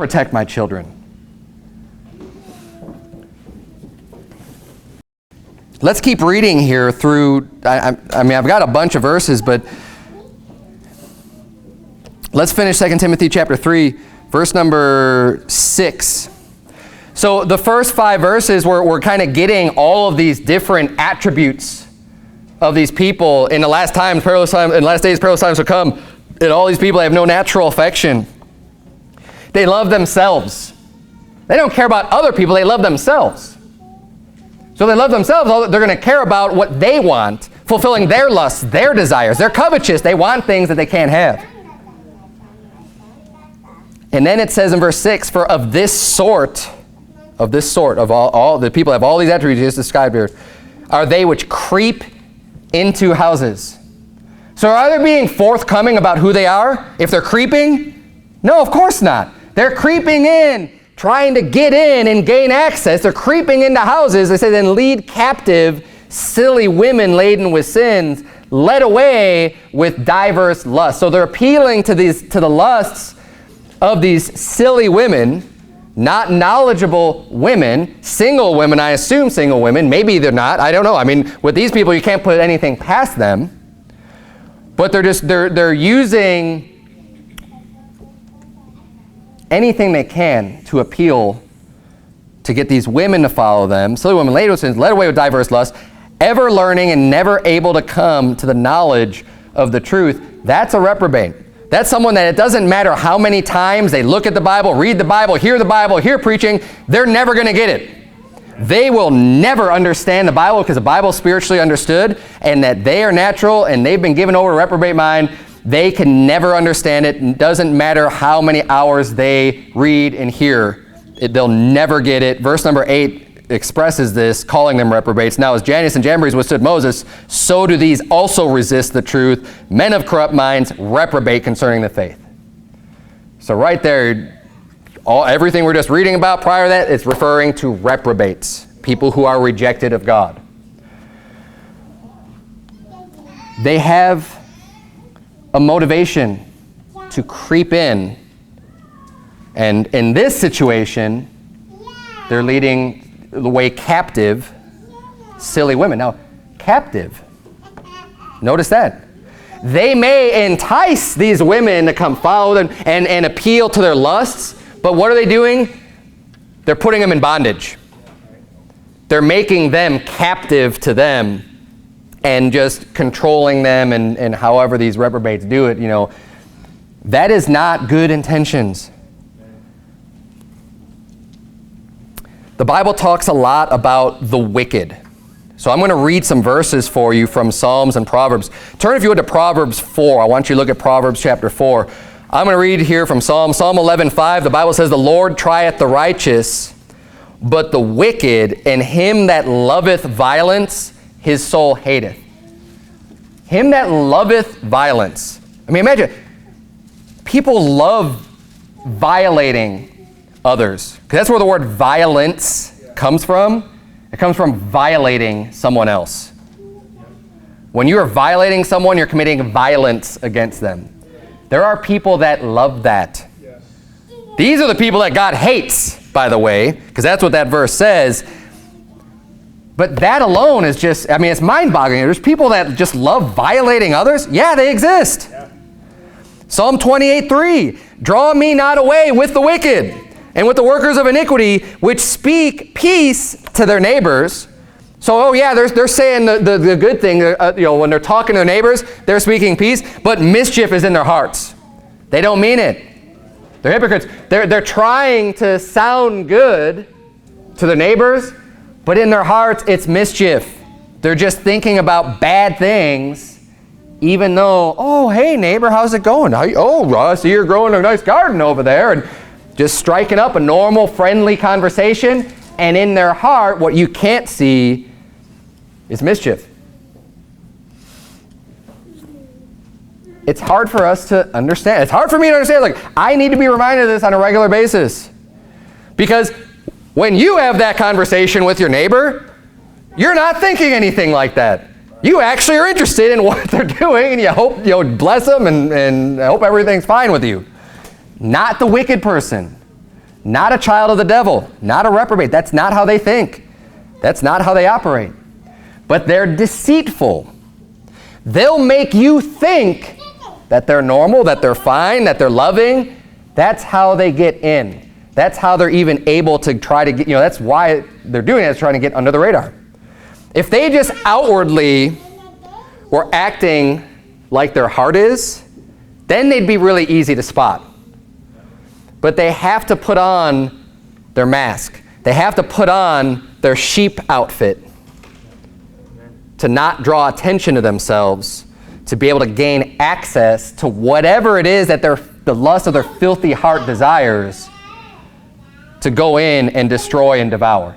protect my children. Let's keep reading here through, I mean, I've got a bunch of verses, but let's finish 2 Timothy chapter 3, verse number 6. So the first 5 verses, we're kind of getting all of these different attributes of these people. In the last times, perilous times, in the last days, perilous times will come, and all these people have no natural affection. They love themselves. They don't care about other people, they love themselves. So they love themselves, they're going to care about what they want, fulfilling their lusts, their desires. They're covetous, they want things that they can't have. And then it says in verse 6, for of this sort, of all the people have all these attributes just described here, are they which creep into houses. So are they being forthcoming about who they are? If they're creeping? No, of course not. They're creeping in, trying to get in and gain access. They're creeping into houses. They say, then lead captive silly women laden with sins, led away with diverse lusts. So they're appealing to the lusts of these silly women, not knowledgeable women, single women, I assume single women. Maybe they're not. I don't know. I mean, with these people, you can't put anything past them. But they're using anything they can to appeal to get these women to follow them. Silly women laden with sins, led away with diverse lusts, ever learning and never able to come to the knowledge of the truth. That's a reprobate. That's someone that it doesn't matter how many times they look at the Bible, read the Bible, hear preaching, they're never going to get it. They will never understand the Bible because the Bible is spiritually understood, and that they are natural and they've been given over to reprobate mind. They can never understand it. It doesn't matter how many hours they read and hear. They'll never get it. Verse number 8 expresses this, calling them reprobates. Now as Jannes and Jambres withstood Moses, so do these also resist the truth. Men of corrupt minds reprobate concerning the faith. So right there, everything we're just reading about prior to that, it's referring to reprobates, people who are rejected of God. They have a motivation to creep in, and in this situation, they're leading the way captive silly women. Now, captive, notice that. They may entice these women to come follow them and appeal to their lusts, but what are they doing? They're putting them in bondage. They're making them captive to them and just controlling them, and however these reprobates do it, that is not good intentions. The Bible talks a lot about the wicked. So I'm going to read some verses for you from Psalms and Proverbs. Turn, if you would, to Proverbs 4. I want you to look at Proverbs chapter 4. I'm going to read here from Psalm 11:5. The Bible says, the Lord trieth the righteous, but the wicked and him that loveth violence, his soul hateth. Him that loveth violence. I mean, imagine, people love violating others. Because that's where the word violence comes from. It comes from violating someone else. When you are violating someone, you're committing violence against them. There are people that love that. These are the people that God hates, by the way, because that's what that verse says. But that alone is just, it's mind-boggling. There's people that just love violating others. Yeah, they exist. Yeah. Psalm 28:3, draw me not away with the wicked and with the workers of iniquity, which speak peace to their neighbors. So, they're saying the good thing. When they're talking to their neighbors, they're speaking peace, but mischief is in their hearts. They don't mean it. They're hypocrites. They're trying to sound good to their neighbors, but in their hearts, it's mischief. They're just thinking about bad things, even though, oh, hey, neighbor, how's it going? I see you're growing a nice garden over there, and just striking up a normal, friendly conversation, and in their heart, what you can't see is mischief. It's hard for us to understand. It's hard for me to understand. I need to be reminded of this on a regular basis. Because when you have that conversation with your neighbor, you're not thinking anything like that. You actually are interested in what they're doing, and you hope bless them and hope everything's fine with you. Not the wicked person. not a child of the devil, not a reprobate. That's not how they think. That's not how they operate. But they're deceitful. They'll make you think that they're normal, that they're fine, that they're loving. That's how they get in. That's how they're even able to try to get, that's why they're doing it, is trying to get under the radar. If they just outwardly were acting like their heart is, then they'd be really easy to spot. But they have to put on their mask. They have to put on their sheep outfit to not draw attention to themselves, to be able to gain access to whatever it is that the lust of their filthy heart desires to go in and destroy and devour.